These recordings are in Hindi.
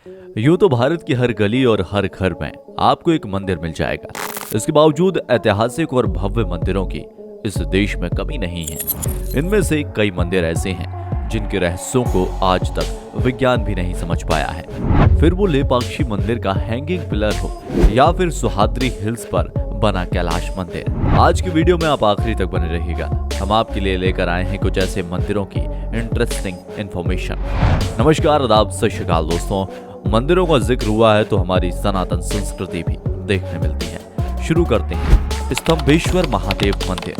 यूं तो भारत की हर गली और हर घर में आपको एक मंदिर मिल जाएगा। इसके बावजूद ऐतिहासिक और भव्य मंदिरों की इस देश में कमी नहीं है। इनमें से कई मंदिर ऐसे हैं जिनके रहस्यों को आज तक विज्ञान भी नहीं समझ पाया है। फिर वो लेपाक्षी मंदिर का हैंगिंग पिलर हो या फिर सुहाद्री हिल्स पर बना कैलाश मंदिर। आज की वीडियो में आप आखिरी तक बने रहिएगा। हम आपके लिए लेकर आए हैं कुछ ऐसे मंदिरों की इंटरेस्टिंग इंफॉर्मेशन। नमस्कार, आदाब, सत श्री अकाल दोस्तों। मंदिरों का जिक्र हुआ है तो हमारी सनातन संस्कृति भी देखने मिलती है। शुरू करते हैं स्तंभेश्वर महादेव मंदिर,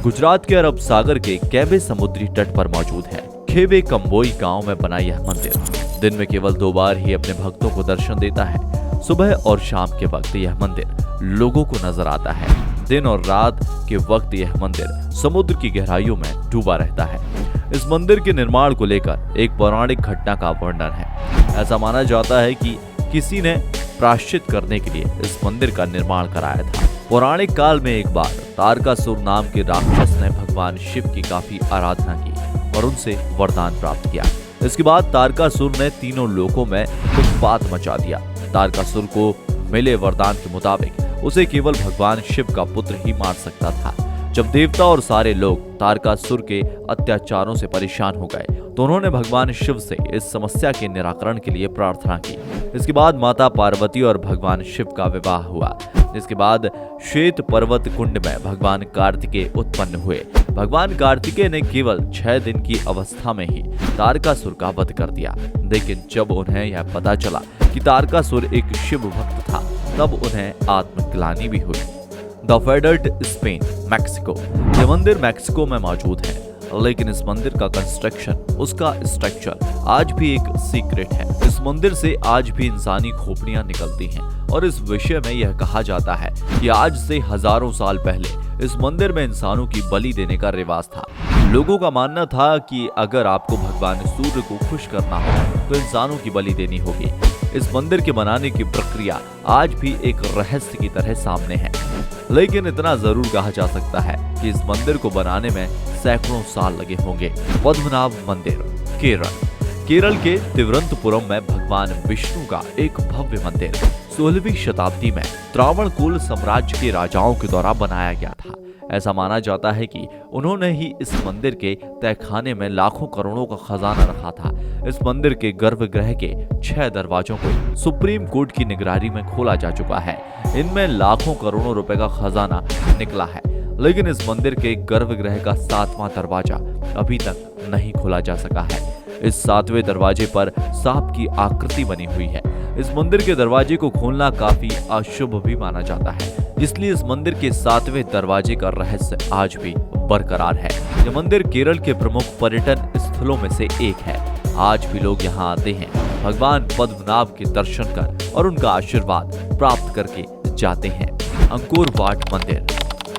गुजरात के अरब सागर के कैबे समुद्री तट पर मौजूद है। खेबे कंबोई गांव में बना यह मंदिर दिन में केवल 2 बार ही अपने भक्तों को दर्शन देता है। सुबह और शाम के वक्त यह मंदिर लोगों को नजर आता है। दिन और रात के वक्त यह मंदिर समुद्र की गहराइयों में डूबा रहता है। इस मंदिर के निर्माण को लेकर एक पौराणिक घटना का वर्णन है। ऐसा माना जाता है कि किसी ने प्रायश्चित करने के लिए इस मंदिर का निर्माण कराया था। पौराणिक काल में एक बार तारकासुर नाम के राक्षस ने भगवान शिव की काफी आराधना की और उनसे वरदान प्राप्त किया। इसके बाद तारकासुर ने तीनों लोकों में उत्पात मचा दिया। तारकासुर को मिले वरदान के मुताबिक उसे केवल भगवान शिव का पुत्र ही मार सकता था। जब देवता और सारे लोग तारकासुर के अत्याचारों से परेशान हो गए तो उन्होंने भगवान शिव से इस समस्या के निराकरण के लिए प्रार्थना की। इसके बाद माता पार्वती और भगवान शिव का विवाह हुआ। इसके बाद श्वेत पर्वत कुंड में भगवान कार्तिकेय उत्पन्न हुए। भगवान कार्तिकेय ने केवल 6 दिन की अवस्था में ही तारकासुर का वध कर दिया। लेकिन जब उन्हें यह पता चला कि तारकासुर एक शिव भक्त था, तब उन्हें आत्मग्लानि भी हुई। द फेडर्ड स्पेन, मैक्सिको। यह मंदिर मैक्सिको में मौजूद है, लेकिन इस मंदिर का कंस्ट्रक्शन, उसका स्ट्रक्चर आज भी एक सीक्रेट है। इस मंदिर से आज भी इंसानी खोपड़ियां निकलती हैं और इस विषय में यह कहा जाता है कि आज से हजारों साल पहले इस मंदिर में इंसानों की बलि देने का रिवाज था। लोगों का मानना था कि अगर आपको भगवान सूर्य को खुश करना हो तो इंसानों की बलि देनी होगी। इस मंदिर के बनाने की प्रक्रिया आज भी एक रहस्य की तरह सामने है, लेकिन इतना जरूर कहा जा सकता है कि इस मंदिर को बनाने में सैकड़ों साल लगे होंगे। पद्मनाभ मंदिर, केरल के तिरुवनंतपुरम में भगवान विष्णु का एक भव्य मंदिर 16वीं शताब्दी में त्रावणकोल साम्राज्य के राजाओं के द्वारा बनाया गया था। ऐसा माना जाता है कि उन्होंने ही इस मंदिर के तहखाने में लाखों करोड़ों का खजाना रखा था। इस मंदिर के गर्भगृह के 6 दरवाजों को सुप्रीम कोर्ट की निगरानी में खोला जा चुका है। इनमें लाखों करोड़ों रुपए का खजाना निकला है, लेकिन इस मंदिर के गर्भगृह का 7वां दरवाजा अभी तक नहीं खोला जा सका है। इस 7वें दरवाजे पर सांप की आकृति बनी हुई है। इस मंदिर के दरवाजे को खोलना काफी अशुभ भी माना जाता है, इसलिए इस मंदिर के 7वें दरवाजे का रहस्य आज भी बरकरार है। यह मंदिर केरल के प्रमुख पर्यटन स्थलों में से एक है। आज भी लोग यहाँ आते हैं, भगवान पद्मनाभ के दर्शन कर और उनका आशीर्वाद प्राप्त करके जाते हैं। अंकोर वाट मंदिर,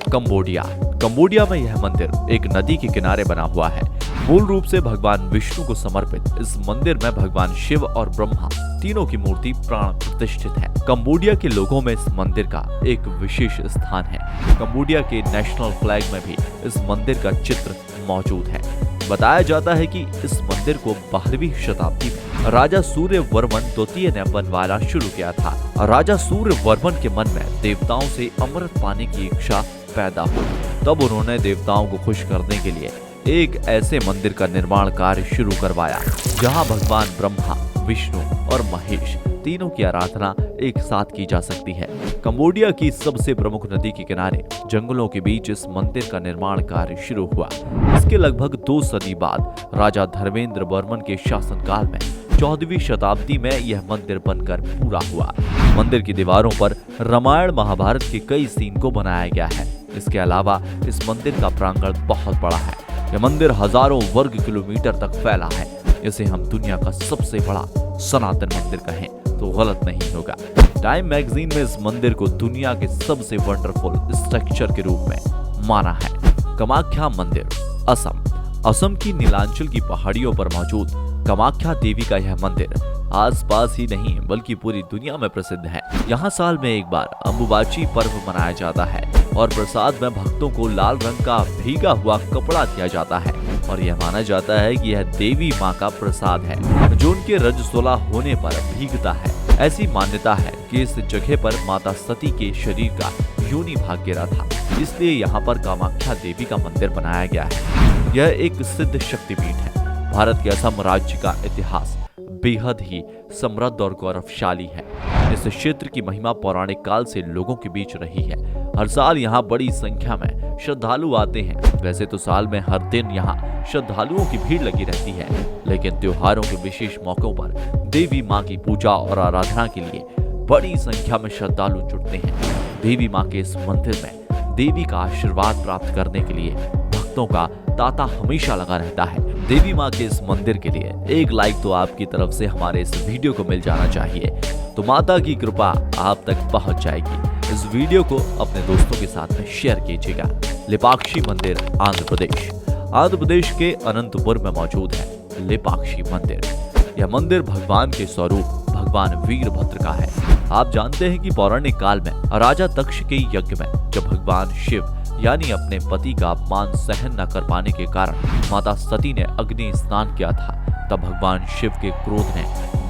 कंबोडिया में यह मंदिर एक नदी के किनारे बना हुआ है। मूल रूप से भगवान विष्णु को समर्पित इस मंदिर में भगवान शिव और ब्रह्मा तीनों की मूर्ति प्राण प्रतिष्ठित है। कंबोडिया के लोगों में इस मंदिर का एक विशेष स्थान है। कंबोडिया के नेशनल फ्लैग में भी इस मंदिर का चित्र मौजूद है। बताया जाता है कि इस मंदिर को 12वीं शताब्दी में राजा सूर्यवर्मन द्वितीय ने बनवाना शुरू किया था। राजा सूर्यवर्मन के मन में देवताओं से अमृत पाने की इच्छा पैदा हुई। तब उन्होंने देवताओं को खुश करने के लिए एक ऐसे मंदिर का निर्माण कार्य शुरू करवाया जहां भगवान ब्रह्मा, विष्णु और महेश तीनों की आराधना एक साथ की जा सकती है। कंबोडिया की सबसे प्रमुख नदी के किनारे जंगलों के बीच इस मंदिर का निर्माण कार्य शुरू हुआ। इसके लगभग 2 सदी बाद राजा धर्मेंद्र वर्मन के शासनकाल में 14वीं शताब्दी में यह मंदिर बनकर पूरा हुआ। मंदिर की दीवारों पर रामायण महाभारत के कई सीन को बनाया गया है। इसके अलावा इस मंदिर का प्रांगण बहुत बड़ा है। यह मंदिर हजारों वर्ग किलोमीटर तक फैला है। इसे हम दुनिया का सबसे बड़ा सनातन मंदिर कहें तो गलत नहीं होगा। टाइम मैगजीन में इस मंदिर को दुनिया के सबसे वंडरफुल स्ट्रक्चर के रूप में माना है। कामाख्या मंदिर, असम की नीलांचल की पहाड़ियों पर मौजूद कामाख्या देवी का यह मंदिर आसपास ही नहीं बल्कि पूरी दुनिया में प्रसिद्ध है। यहाँ साल में एक बार अम्बुबाची पर्व मनाया जाता है और प्रसाद में भक्तों को लाल रंग का भीगा हुआ कपड़ा दिया जाता है। और यह माना जाता है कि यह देवी माँ का प्रसाद है जो उनके रजस्वला होने पर भीगता है। ऐसी मान्यता है कि इस जगह पर माता सती के शरीर का योनि भाग गिरा था, इसलिए यहाँ पर कामाख्या देवी का मंदिर बनाया गया है। यह एक सिद्ध शक्तिपीठ है। भारत के असम राज्य का इतिहास बेहद ही समृद्ध और गौरवशाली है। इस क्षेत्र की महिमा पौराणिक काल से लोगों के बीच रही है। हर साल यहाँ बड़ी संख्या में श्रद्धालु आते हैं। वैसे तो साल में हर दिन यहाँ श्रद्धालुओं की भीड़ लगी रहती है, लेकिन त्योहारों के विशेष मौकों पर देवी माँ की पूजा और आराधना के लिए बड़ी संख्या में श्रद्धालु जुटते हैं। देवी माँ के इस मंदिर में देवी का आशीर्वाद प्राप्त करने के लिए भक्तों का तांता हमेशा लगा रहता है। देवी माँ के इस मंदिर के लिए एक लाइक तो आपकी तरफ से हमारे इस वीडियो को मिल जाना चाहिए, तो माता की कृपा आप तक पहुंच जाएगी। इस वीडियो को अपने दोस्तों के साथ में शेयर कीजिएगा। लेपाक्षी मंदिर आंध्र प्रदेश के अनंतपुर में मौजूद है लेपाक्षी मंदिर। यह मंदिर भगवान के स्वरूप भगवान वीरभद्र का है। आप जानते हैं कि पौराणिक काल में राजा दक्ष के यज्ञ में जब भगवान शिव यानी अपने पति का अपमान सहन न कर पाने के कारण माता सती ने अग्नि स्नान किया था, तब भगवान शिव के क्रोध ने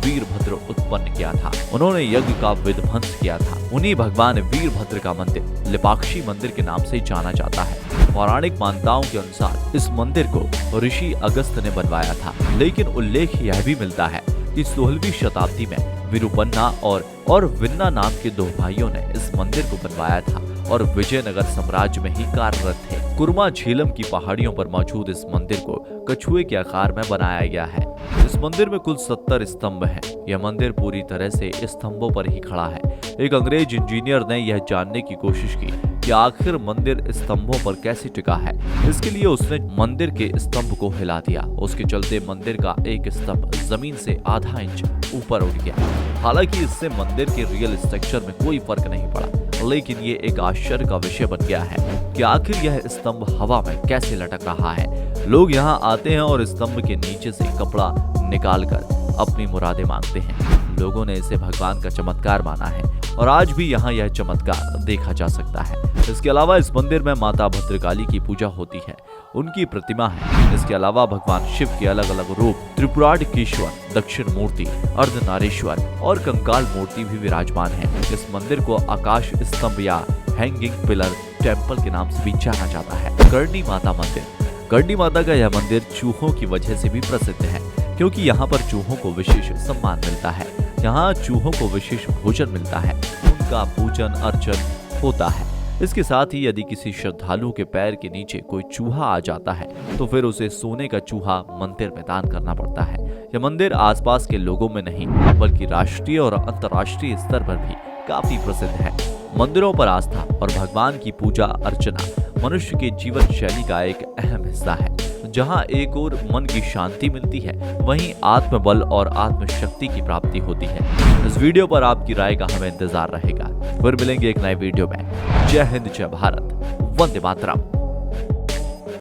वीरभद्र उत्पन्न किया था। उन्होंने यज्ञ का विध्वंस किया था। उन्हीं भगवान वीरभद्र का मंदिर लेपाक्षी मंदिर के नाम से जाना जाता है। पौराणिक मान्यताओं के अनुसार इस मंदिर को ऋषि अगस्त्य ने बनवाया था, लेकिन उल्लेख यह भी मिलता है कि 16वीं शताब्दी में विरुपन्ना और विन्ना नाम के दो भाइयों ने इस मंदिर को बनवाया था और विजयनगर साम्राज्य में ही कार्यरत थे। कुर्मा झेलम की पहाड़ियों पर मौजूद इस मंदिर को कछुए के आकार में बनाया गया है। इस मंदिर में कुल 70 स्तंभ हैं। यह मंदिर पूरी तरह से स्तंभों पर ही खड़ा है। एक अंग्रेज इंजीनियर ने यह जानने की कोशिश की कि आखिर मंदिर स्तंभों पर कैसे टिका है। इसके लिए उसने मंदिर के स्तंभ को हिला दिया। उसके चलते मंदिर का एक स्तंभ जमीन से आधा इंच ऊपर उठ गया। हालांकि इससे मंदिर के रियल स्ट्रक्चर में कोई फर्क नहीं पड़ा, लेकिन ये एक आश्चर्य का विषय बन गया है कि आखिर यह स्तंभ हवा में कैसे लटक रहा है। लोग यहाँ आते हैं और स्तंभ के नीचे से कपड़ा निकालकर अपनी मुरादें मांगते हैं। लोगों ने इसे भगवान का चमत्कार माना है और आज भी यहाँ यह चमत्कार देखा जा सकता है। इसके अलावा इस मंदिर में माता भद्रकाली की पूजा होती है, उनकी प्रतिमा है। इसके अलावा भगवान शिव के अलग अलग रूप त्रिपुराटकेश्वर, दक्षिण मूर्ति, अर्धनारीश्वर और कंकाल मूर्ति भी विराजमान है। इस मंदिर को आकाश स्तंभ या हैंगिंग पिलर टेम्पल के नाम से भी जाना जाता है। करणी माता मंदिर। करणी माता का यह मंदिर चूहों की वजह से भी प्रसिद्ध है, क्योंकि यहाँ पर चूहों को विशेष सम्मान मिलता है। यहाँ चूहों को विशेष भोजन मिलता है, उनका पूजन अर्चन होता है। इसके साथ ही यदि किसी श्रद्धालु के पैर के नीचे कोई चूहा आ जाता है तो फिर उसे सोने का चूहा मंदिर में दान करना पड़ता है। यह मंदिर आसपास के लोगों में नहीं बल्कि राष्ट्रीय और अंतर्राष्ट्रीय स्तर पर भी काफी प्रसिद्ध है। मंदिरों पर आस्था और भगवान की पूजा अर्चना मनुष्य के जीवन शैली का एक अहम हिस्सा है। जहां एक ओर मन की शांति मिलती है, वहीं आत्मबल और आत्मशक्ति की प्राप्ति होती है। इस वीडियो पर आपकी राय का हमें इंतजार रहेगा। फिर मिलेंगे एक नए वीडियो में। जय हिंद, जय भारत, वंदे मातरम।